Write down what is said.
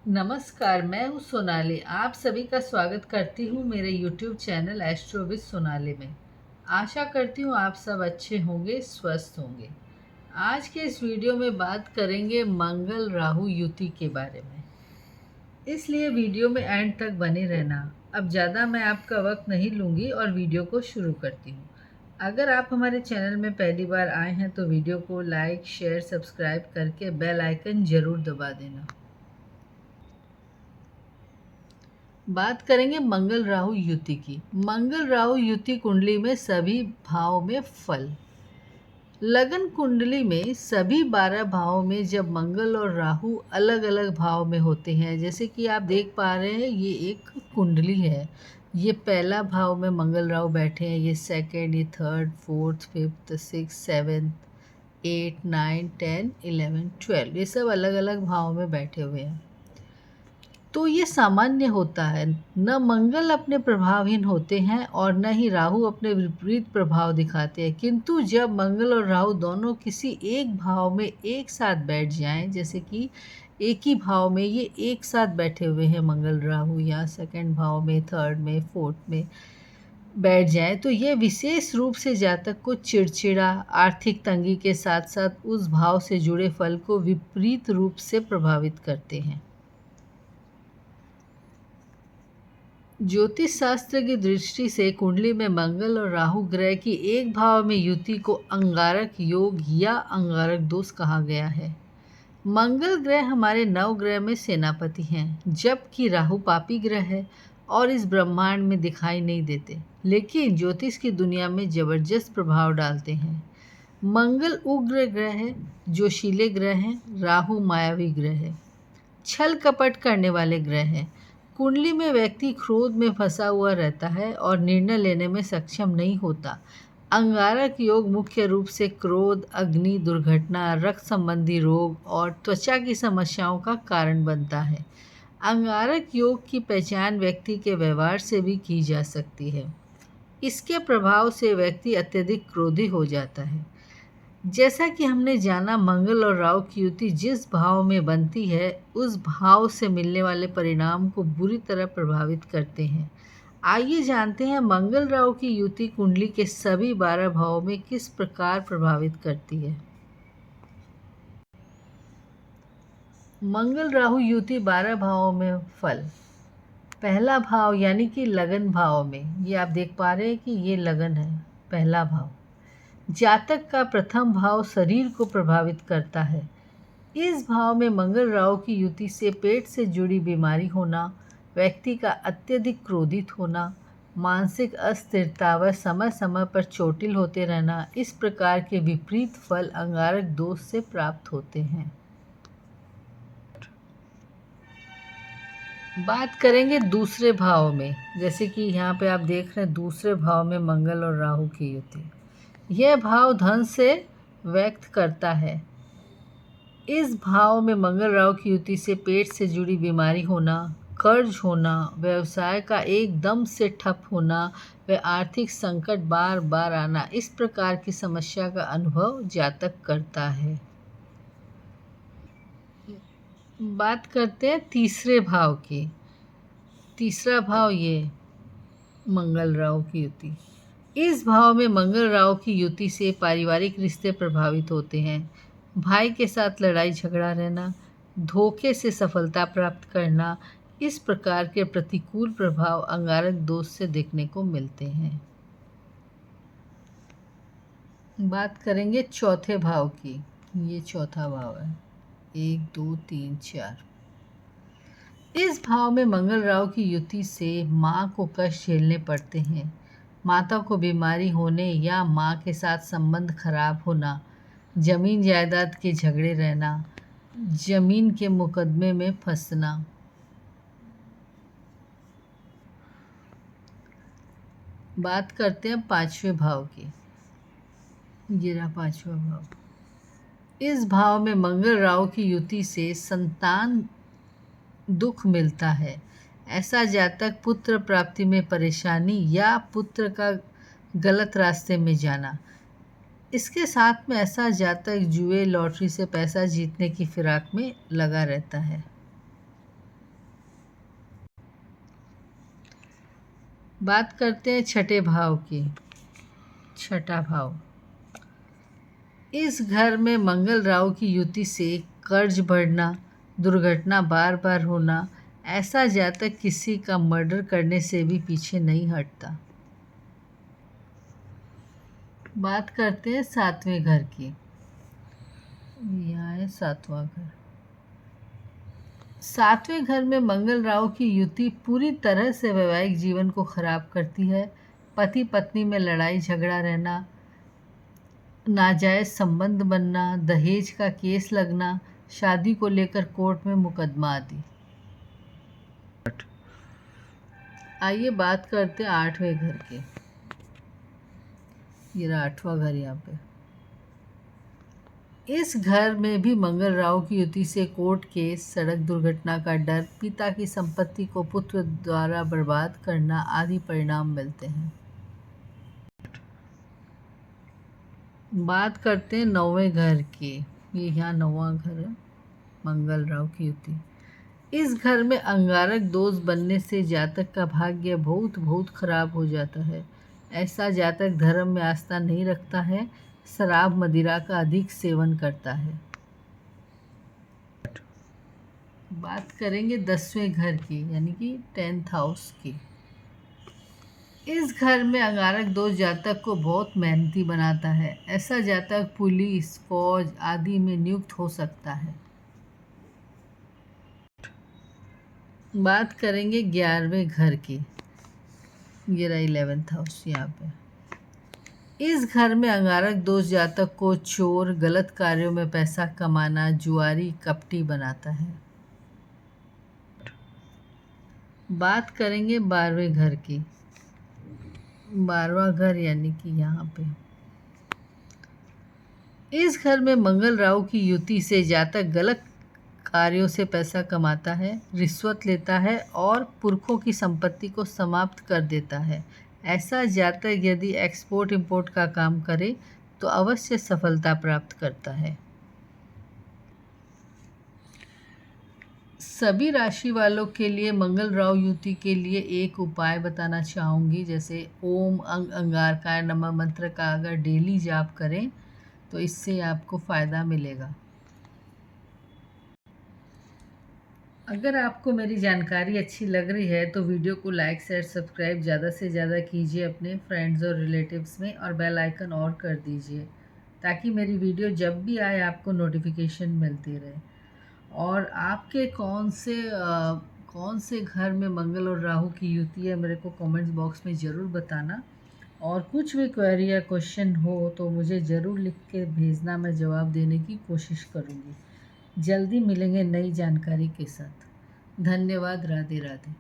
नमस्कार, मैं हूँ सोनाली। आप सभी का स्वागत करती हूँ मेरे YouTube channel astro with Sonali में। आशा करती हूँ आप सब अच्छे होंगे, स्वस्थ होंगे। आज के इस वीडियो में बात करेंगे मंगल राहु युति के बारे में, इसलिए वीडियो में एंड तक बने रहना। अब ज़्यादा मैं आपका वक्त नहीं लूँगी और वीडियो को शुरू करती हूँ। अगर आप हमारे चैनल में पहली बार आए हैं तो वीडियो को लाइक, शेयर, सब्सक्राइब करके बेल आइकन ज़रूर दबा देना। बात करेंगे मंगल राहु युति की। मंगल राहु युति कुंडली में सभी भाव में फल। लगन कुंडली में सभी 12 भावों में जब मंगल और राहु अलग अलग भाव में होते हैं, जैसे कि आप देख पा रहे हैं, ये एक कुंडली है। ये पहला भाव में मंगल राहु बैठे हैं, ये सेकंड, ये third, fourth, fifth, six, seventh, 8, 9, 10, 11, 12, ये सब अलग अलग भाव में बैठे हुए हैं। तो ये सामान्य होता है। न मंगल अपने प्रभावहीन होते हैं और न ही राहु अपने विपरीत प्रभाव दिखाते हैं, किंतु जब मंगल और राहु दोनों किसी एक भाव में एक साथ बैठ जाएं, जैसे कि एक ही भाव में ये एक साथ बैठे हुए हैं, मंगल राहु या सेकंड भाव में, थर्ड में, फोर्थ में बैठ जाएं, तो ये विशेष रूप से जातक को चिड़चिड़ा, आर्थिक तंगी के साथ साथ उस भाव से जुड़े फल को विपरीत रूप से प्रभावित करते हैं। ज्योतिष शास्त्र की दृष्टि से कुंडली में मंगल और राहु ग्रह की एक भाव में युति को अंगारक योग या अंगारक दोष कहा गया है। मंगल ग्रह हमारे नवग्रह में सेनापति हैं, जबकि राहु पापी ग्रह है और इस ब्रह्मांड में दिखाई नहीं देते, लेकिन ज्योतिष की दुनिया में जबरदस्त प्रभाव डालते हैं। मंगल उग्र ग्रह है, जोशीले ग्रह हैं। राहु मायावी ग्रह है, छल कपट करने वाले ग्रह हैं। कुंडली में व्यक्ति क्रोध में फंसा हुआ रहता है और निर्णय लेने में सक्षम नहीं होता। अंगारक योग मुख्य रूप से क्रोध, अग्नि, दुर्घटना, रक्त संबंधी रोग और त्वचा की समस्याओं का कारण बनता है। अंगारक योग की पहचान व्यक्ति के व्यवहार से भी की जा सकती है। इसके प्रभाव से व्यक्ति अत्यधिक क्रोधी हो जाता है। जैसा कि हमने जाना, मंगल और राहु की युति जिस भाव में बनती है, उस भाव से मिलने वाले परिणाम को बुरी तरह प्रभावित करते हैं। आइए जानते हैं मंगल राहु की युति कुंडली के सभी 12 भावों में किस प्रकार प्रभावित करती है। मंगल राहु युति 12 भावों में फल। पहला भाव यानी कि लगन भाव में, ये आप देख पा रहे हैं कि ये लगन है, पहला भाव। जातक का प्रथम भाव शरीर को प्रभावित करता है। इस भाव में मंगल राहु की युति से पेट से जुड़ी बीमारी होना, व्यक्ति का अत्यधिक क्रोधित होना, मानसिक अस्थिरता व समय समय पर चोटिल होते रहना, इस प्रकार के विपरीत फल अंगारक दोष से प्राप्त होते हैं। बात करेंगे दूसरे भाव में, जैसे कि यहाँ पे आप देख रहे हैं दूसरे भाव में मंगल और राहु की युति। यह भाव धन से व्यक्त करता है। इस भाव में मंगल राहु की युति से पेट से जुड़ी बीमारी होना, कर्ज होना, व्यवसाय का एकदम से ठप होना व आर्थिक संकट बार बार आना, इस प्रकार की समस्या का अनुभव जातक करता है। बात करते हैं तीसरे भाव की। तीसरा भाव ये मंगल राहु की युति। इस भाव में मंगल राहु की युति से पारिवारिक रिश्ते प्रभावित होते हैं। भाई के साथ लड़ाई झगड़ा रहना, धोखे से सफलता प्राप्त करना, इस प्रकार के प्रतिकूल प्रभाव अंगारक दोष से देखने को मिलते हैं। बात करेंगे चौथे भाव की। ये चौथा भाव है, 1, 2, 3, 4। इस भाव में मंगल राहु की युति से माँ को कष्ट झेलने पड़ते हैं। माता को बीमारी होने या माँ के साथ संबंध खराब होना, जमीन जायदाद के झगड़े रहना, जमीन के मुकदमे में फंसना। बात करते हैं पांचवें भाव की। ये रहा पांचवा भाव। इस भाव में मंगल राहु की युति से संतान दुख मिलता है। ऐसा जातक पुत्र प्राप्ति में परेशानी या पुत्र का गलत रास्ते में जाना, इसके साथ में ऐसा जातक जुए, लॉटरी से पैसा जीतने की फिराक में लगा रहता है। बात करते हैं छठे भाव की। छठा भाव, इस घर में मंगल राहु की युति से कर्ज बढ़ना, दुर्घटना बार बार होना, ऐसा जातक किसी का मर्डर करने से भी पीछे नहीं हटता। बात करते हैं सातवें घर की। यहाँ है सातवां घर। सातवें घर में मंगल राहु की युति पूरी तरह से वैवाहिक जीवन को खराब करती है। पति पत्नी में लड़ाई झगड़ा रहना, नाजायज संबंध बनना, दहेज का केस लगना, शादी को लेकर कोर्ट में मुकदमा आदि। आइए बात करते हैं आठवें घर के। ये रहा आठवां घर यहाँ पे। इस घर में भी मंगल राहु की युति से कोर्ट केस, सड़क दुर्घटना का डर, पिता की संपत्ति को पुत्र द्वारा बर्बाद करना आदि परिणाम मिलते हैं। बात करते हैं नौवें घर की। ये यहाँ नौवां घर है, मंगल राहु की युति। इस घर में अंगारक दोष बनने से जातक का भाग्य बहुत बहुत खराब हो जाता है। ऐसा जातक धर्म में आस्था नहीं रखता है, शराब मदिरा का अधिक सेवन करता है। बात करेंगे 10वें घर की, यानी कि 10th हाउस की। इस घर में अंगारक दोष जातक को बहुत मेहनती बनाता है। ऐसा जातक पुलिस, फौज आदि में नियुक्त हो सकता है। बात करेंगे 11वें घर की। ये रहा 11th हाउस यहाँ पे। इस घर में अंगारक दोष जातक को चोर, गलत कार्यों में पैसा कमाना, जुआरी, कपटी बनाता है। बात करेंगे 12वें घर की। 12वां घर यानी कि यहाँ पे। इस घर में मंगल राहु की युति से जातक गलत कार्यों से पैसा कमाता है, रिश्वत लेता है और पुरखों की संपत्ति को समाप्त कर देता है। ऐसा जातक यदि एक्सपोर्ट इंपोर्ट का काम करे तो अवश्य सफलता प्राप्त करता है। सभी राशि वालों के लिए मंगल राहु युति के लिए एक उपाय बताना चाहूँगी। जैसे ओम अंगारकाय नमः मंत्र का अगर डेली जाप करें तो इससे आपको फ़ायदा मिलेगा। अगर आपको मेरी जानकारी अच्छी लग रही है तो वीडियो को लाइक शेयर सब्सक्राइब ज़्यादा से ज़्यादा कीजिए अपने फ्रेंड्स और रिलेटिव्स में, और बेल आइकन और कर दीजिए ताकि मेरी वीडियो जब भी आए आपको नोटिफिकेशन मिलती रहे। और आपके कौन से घर में मंगल और राहु की युति है मेरे को कमेंट्स बॉक्स में ज़रूर बताना। और कुछ भी क्वेरी या क्वेश्चन हो तो मुझे ज़रूर लिख के भेजना, मैं जवाब देने की कोशिश करूँगी। जल्दी मिलेंगे नई जानकारी के साथ। धन्यवाद। राधे राधे।